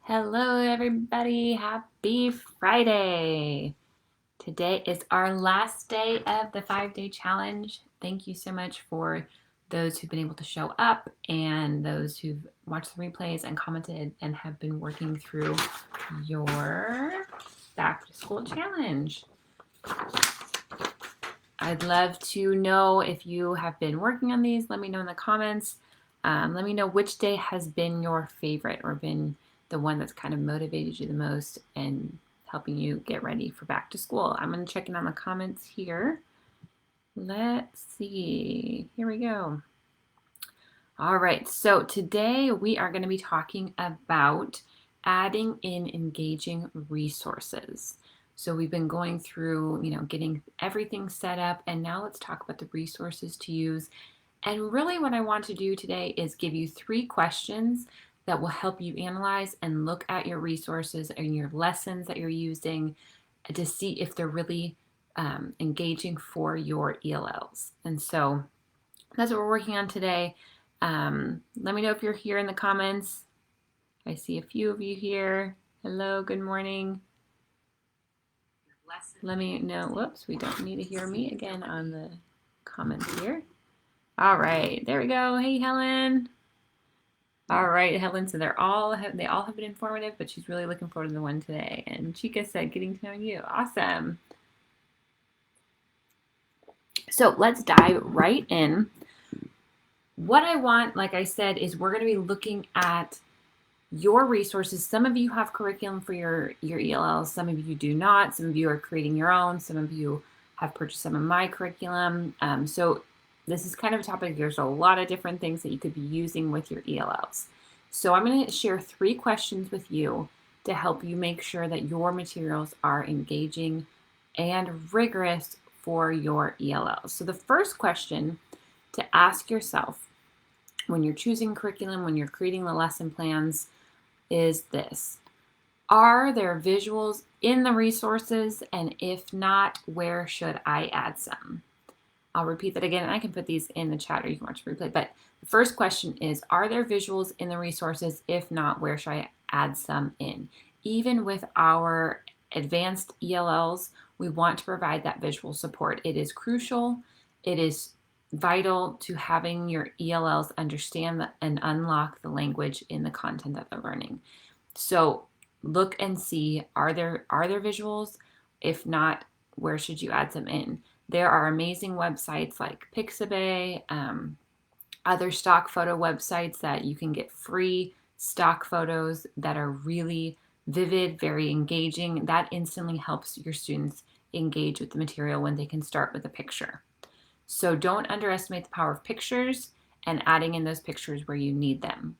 Hello, everybody. Happy Friday. Today is our last day of the 5-day challenge. Thank you so much for those who've been able to show up and those who've watched the replays and commented and have been working through your back to school challenge. I'd love to know if you have been working on these. Let me know in the comments. Let me know which day has been your favorite or been the one that's kind of motivated you the most and helping you get ready for back to school. I'm going to check in on the comments here. Let's see. Here we go. All right. So today we are going to be talking about adding in engaging resources. So we've been going through, getting everything set up, and now let's talk about the resources to use. And really what I want to do today is give you 3 questions that will help you analyze and look at your resources and your lessons that you're using to see if they're really engaging for your ELLs. And so that's what we're working on today. Let me know if you're here in the comments. I see a few of you here. Hello, good morning. Let me know. Whoops, we don't need to hear me again on the comments here. All right, there we go. Hey, Helen. All right, Helen. So they all have been informative, but she's really looking forward to the one today. And Chica said, "Getting to know you." Awesome. So let's dive right in. What I want, like I said, is we're going to be looking at your resources. Some of you have curriculum for your ELLs. Some of you do not. Some of you are creating your own. Some of you have purchased some of my curriculum. So this is kind of a topic. There's a lot of different things that you could be using with your ELLs. So I'm going to share 3 questions with you to help you make sure that your materials are engaging and rigorous for your ELLs. So the first question to ask yourself when you're choosing curriculum, when you're creating the lesson plans, is this: are there visuals in the resources? And if not, where should I add some? I'll repeat that again, and I can put these in the chat or you can watch the replay. But the first question is, are there visuals in the resources? If not, where should I add some in? Even with our advanced ELLs, we want to provide that visual support. It is crucial. It is vital to having your ELLs understand and unlock the language in the content that they're learning. So look and see, are there visuals? If not, where should you add some in? There are amazing websites like Pixabay, other stock photo websites that you can get free stock photos that are really vivid, very engaging. That instantly helps your students engage with the material when they can start with a picture. So don't underestimate the power of pictures and adding in those pictures where you need them.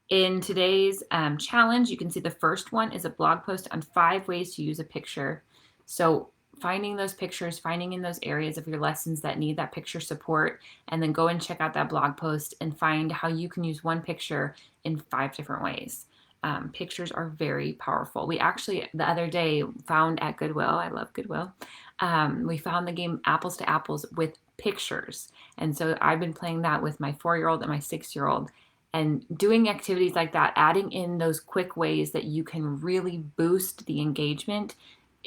In today's challenge, you can see the first one is a blog post on 5 ways to use a picture. So finding those pictures, finding in those areas of your lessons that need that picture support, and then go and check out that blog post and find how you can use one picture in 5 different ways. Pictures are very powerful. We actually, the other day, found at Goodwill, I love Goodwill, we found the game Apples to Apples with pictures. And so I've been playing that with my 4-year-old and my 6-year-old. And doing activities like that, adding in those quick ways that you can really boost the engagement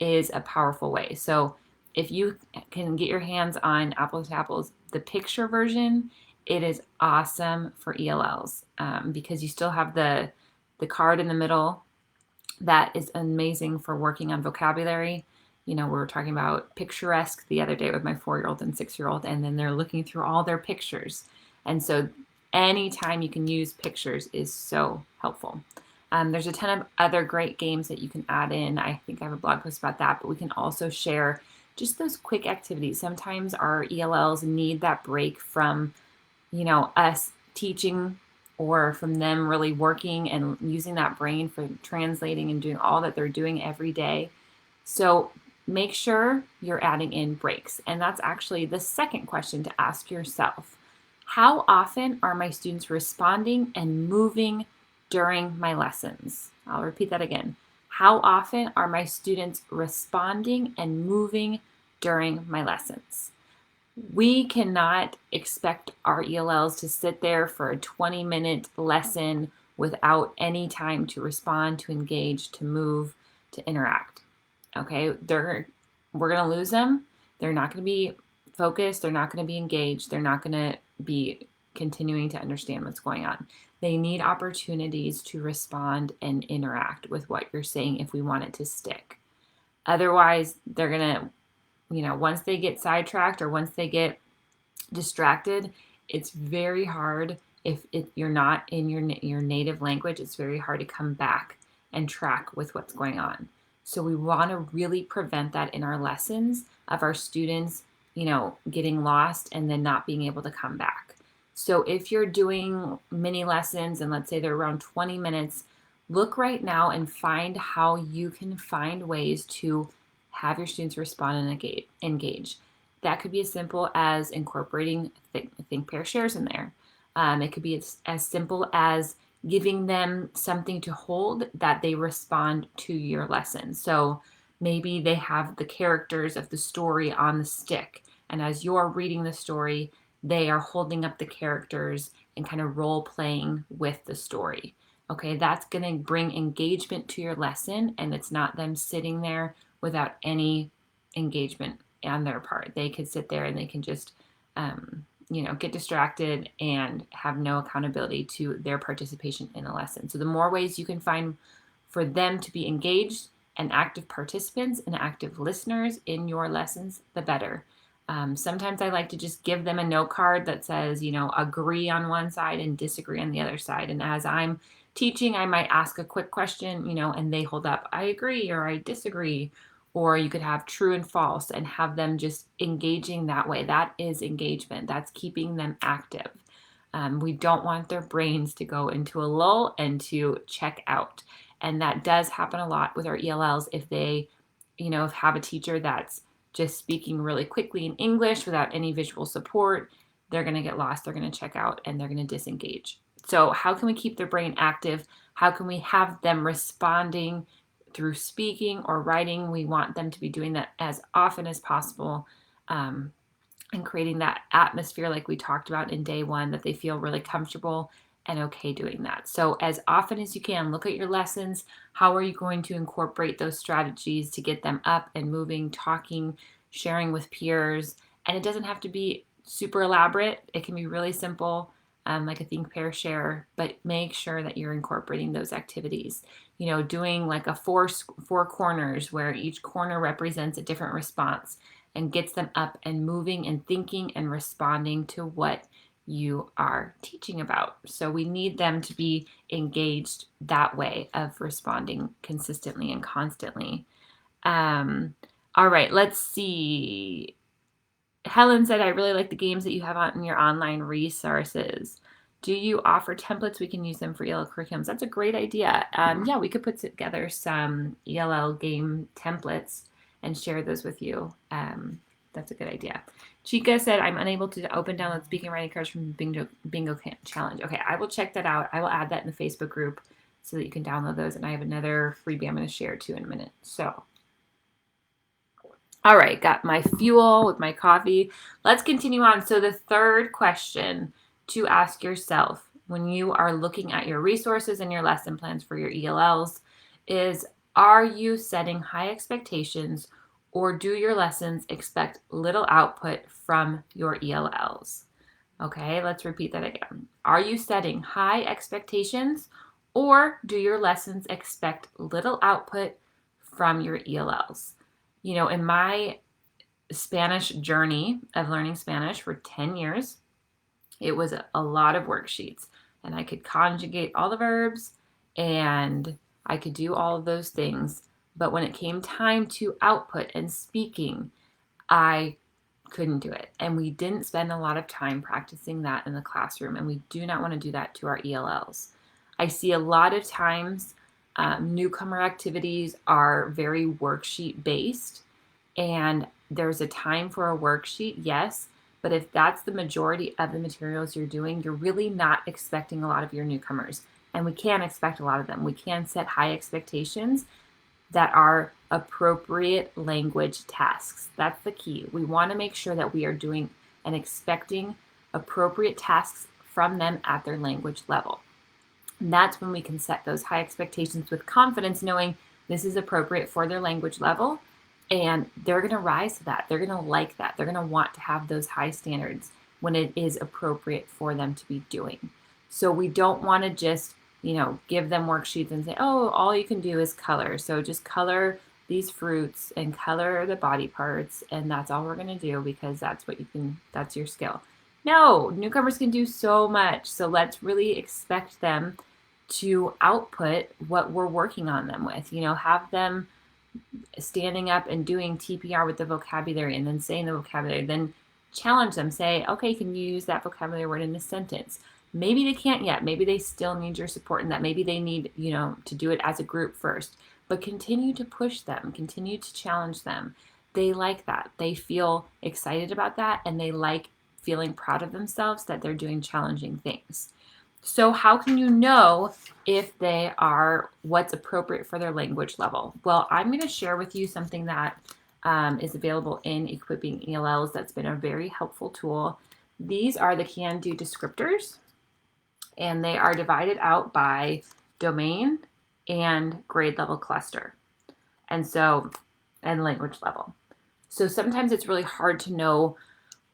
is a powerful way. So if you can get your hands on Apples to Apples, the picture version, it is awesome for ELLs because you still have the card in the middle. That is amazing for working on vocabulary. We were talking about picturesque the other day with my 4-year-old and 6-year-old, and then they're looking through all their pictures. And so anytime you can use pictures is so helpful. There's a ton of other great games that you can add in. I think I have a blog post about that, but we can also share just those quick activities. Sometimes our ELLs need that break from, us teaching or from them really working and using that brain for translating and doing all that they're doing every day. So make sure you're adding in breaks. And that's actually the second question to ask yourself. How often are my students responding and moving during my lessons? I'll repeat that again. How often are my students responding and moving during my lessons? We cannot expect our ELLs to sit there for a 20-minute lesson without any time to respond, to engage, to move, to interact. Okay, we're going to lose them. They're not going to be focused. They're not going to be engaged. They're not going to be continuing to understand what's going on. They need opportunities to respond and interact with what you're saying if we want it to stick. Otherwise, they're going to, once they get sidetracked or once they get distracted, it's very hard. If you're not in your native language, it's very hard to come back and track with what's going on. So we want to really prevent that in our lessons of our students, getting lost and then not being able to come back. So if you're doing mini lessons and let's say they're around 20 minutes, look right now and find how you can find ways to have your students respond and engage. That could be as simple as incorporating think, pair, shares in there. It could be as simple as giving them something to hold that they respond to your lesson. So maybe they have the characters of the story on the stick, and as you're reading the story, they are holding up the characters and kind of role playing with the story. Okay, that's going to bring engagement to your lesson, and it's not them sitting there without any engagement on their part. They could sit there and they can just, get distracted and have no accountability to their participation in a lesson. So the more ways you can find for them to be engaged and active participants and active listeners in your lessons, the better. Sometimes I like to just give them a note card that says, agree on one side and disagree on the other side. And as I'm teaching, I might ask a quick question, and they hold up, I agree or I disagree. Or you could have true and false and have them just engaging that way. That is engagement. That's keeping them active. We don't want their brains to go into a lull and to check out. And that does happen a lot with our ELLs if they, have a teacher that's just speaking really quickly in English without any visual support, they're going to get lost, they're going to check out, and they're going to disengage. So how can we keep their brain active? How can we have them responding through speaking or writing? We want them to be doing that as often as possible, and creating that atmosphere like we talked about in day one, that they feel really comfortable and okay doing that. So as often as you can, look at your lessons. How are you going to incorporate those strategies to get them up and moving, talking, sharing with peers? And it doesn't have to be super elaborate. It can be really simple, like a think, pair, share, but make sure that you're incorporating those activities. Doing like a four corners where each corner represents a different response and gets them up and moving and thinking and responding to what you are teaching about. So we need them to be engaged that way of responding consistently and constantly. All right, let's see. Helen said, I really like the games that you have on your online resources. Do you offer templates? We can use them for ELL curriculums. That's a great idea. Yeah, we could put together some ELL game templates and share those with you. That's a good idea. Chica said, I'm unable to open download speaking writing cards from Bingo Challenge. Okay, I will check that out. I will add that in the Facebook group so that you can download those. And I have another freebie I'm going to share too in a minute. So, all right, got my fuel with my coffee. Let's continue on. So the third question to ask yourself when you are looking at your resources and your lesson plans for your ELLs is, are you setting high expectations, or do your lessons expect little output from your ELLs? Okay, let's repeat that again. Are you setting high expectations, or do your lessons expect little output from your ELLs? In my Spanish journey of learning Spanish for 10 years, it was a lot of worksheets, and I could conjugate all the verbs and I could do all of those things. But when it came time to output and speaking, I couldn't do it. And we didn't spend a lot of time practicing that in the classroom. And we do not want to do that to our ELLs. I see a lot of times newcomer activities are very worksheet based. And there's a time for a worksheet, yes. But if that's the majority of the materials you're doing, you're really not expecting a lot of your newcomers. And we can expect a lot of them. We can set high expectations that are appropriate language tasks. That's the key. We want to make sure that we are doing and expecting appropriate tasks from them at their language level. And that's when we can set those high expectations with confidence, knowing this is appropriate for their language level. And they're going to rise to that. They're going to like that. They're going to want to have those high standards when it is appropriate for them to be doing. So we don't want to just, give them worksheets and say, oh, all you can do is color. So just color these fruits and color the body parts. And that's all we're going to do because that's your skill. No, newcomers can do so much. So let's really expect them to output what we're working on them with. Have them standing up and doing TPR with the vocabulary and then saying the vocabulary, then challenge them. Say, okay, can you use that vocabulary word in a sentence? Maybe they can't yet. Maybe they still need your support in that. Maybe they need, to do it as a group first. But continue to push them. Continue to challenge them. They like that. They feel excited about that, and they like feeling proud of themselves that they're doing challenging things. So how can you know if they are what's appropriate for their language level? Well, I'm going to share with you something that is available in Equipping ELLs that's been a very helpful tool. These are the can-do descriptors, and they are divided out by domain and grade level cluster, and language level. So sometimes it's really hard to know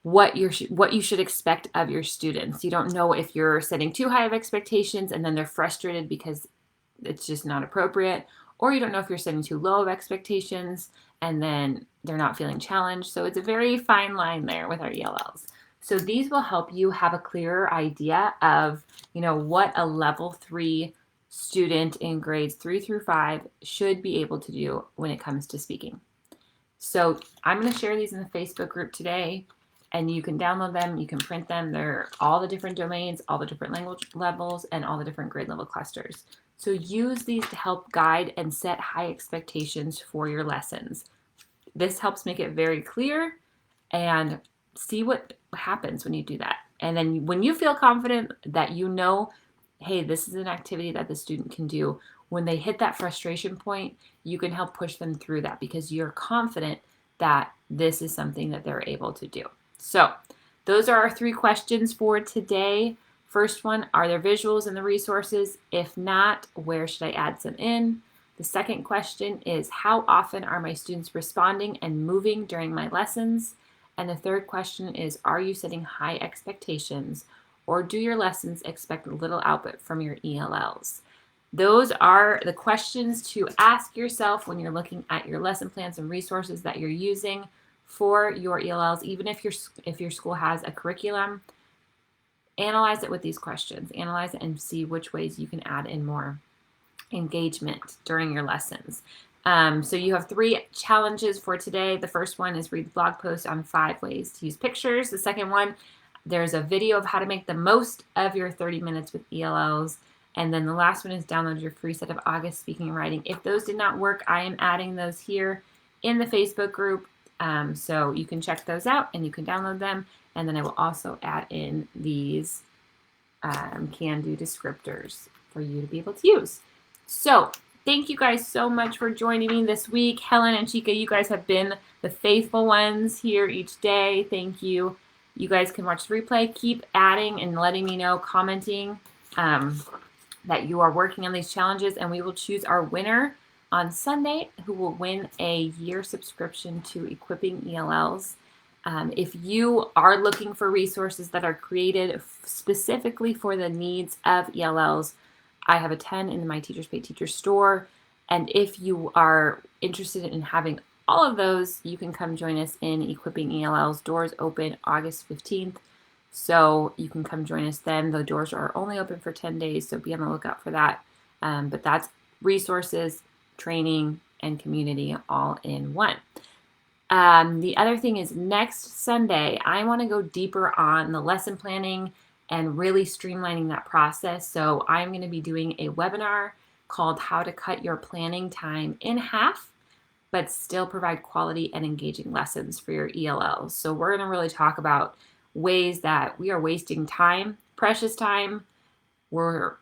what you should expect of your students. You don't know if you're setting too high of expectations and then they're frustrated because it's just not appropriate, or you don't know if you're setting too low of expectations and then they're not feeling challenged. So it's a very fine line there with our ELLs. So these will help you have a clearer idea of, what a level 3 student in grades 3 through 5 should be able to do when it comes to speaking. So I'm going to share these in the Facebook group today, and you can download them, you can print them. They're all the different domains, all the different language levels, and all the different grade level clusters. So use these to help guide and set high expectations for your lessons. This helps make it very clear, and see what happens when you do that. And then when you feel confident that hey, this is an activity that the student can do, when they hit that frustration point, you can help push them through that because you're confident that this is something that they're able to do. So those are our 3 questions for today. First one, are there visuals in the resources? If not, where should I add some in? The second question is, how often are my students responding and moving during my lessons? And the third question is, are you setting high expectations, or do your lessons expect little output from your ELLs? Those are the questions to ask yourself when you're looking at your lesson plans and resources that you're using for your ELLs. Even if your school has a curriculum, analyze it with these questions. Analyze it and see which ways you can add in more engagement during your lessons. So you have 3 challenges for today. The first one is read the blog post on 5 ways to use pictures. The second one, there's a video of how to make the most of your 30 minutes with ELLs. And then the last one is download your free set of August speaking and writing. If those did not work, I am adding those here in the Facebook group. So you can check those out and you can download them. And then I will also add in these can-do descriptors for you to be able to use. So thank you guys so much for joining me this week. Helen and Chica, you guys have been the faithful ones here each day. Thank you. You guys can watch the replay. Keep adding and letting me know, commenting that you are working on these challenges, and we will choose our winner on Sunday who will win a year subscription to Equipping ELLs. If you are looking for resources that are created specifically for the needs of ELLs, I have a 10 in my Teachers Pay Teachers store. And if you are interested in having all of those, you can come join us in Equipping ELLs. Doors open August 15th. So you can come join us then. The doors are only open for 10 days, so be on the lookout for that. But that's resources, training, and community all in one. The other thing is next Sunday, I want to go deeper on the lesson planning and really streamlining that process. So I'm going to be doing a webinar called How to Cut Your Planning Time in Half, but still provide quality and engaging lessons for your ELLs. So we're going to really talk about ways that we are wasting time, precious time. We're,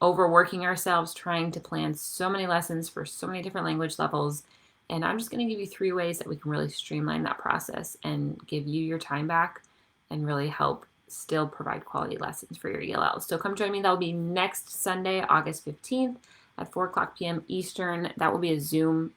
overworking ourselves trying to plan so many lessons for so many different language levels. And I'm just going to give you 3 ways that we can really streamline that process and give you your time back and really help still provide quality lessons for your ELLs. So come join me. That will be next Sunday, August 15th at 4 o'clock p.m. Eastern. That will be a Zoom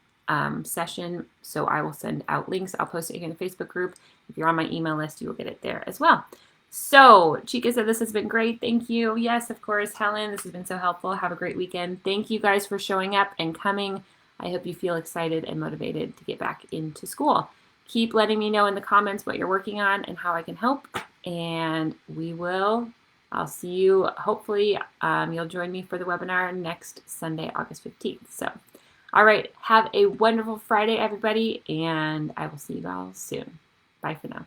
session. So I will send out links. I'll post it here in the Facebook group. If you're on my email list, you will get it there as well. So Chica said this has been great. Thank you. Yes, of course, Helen, this has been so helpful. Have a great weekend. Thank you guys for showing up and coming. I hope you feel excited and motivated to get back into school. Keep letting me know in the comments what you're working on and how I can help. And I'll see you. Hopefully you'll join me for the webinar next Sunday, August 15th. So, all right, have a wonderful Friday, everybody. And I will see you all soon. Bye for now.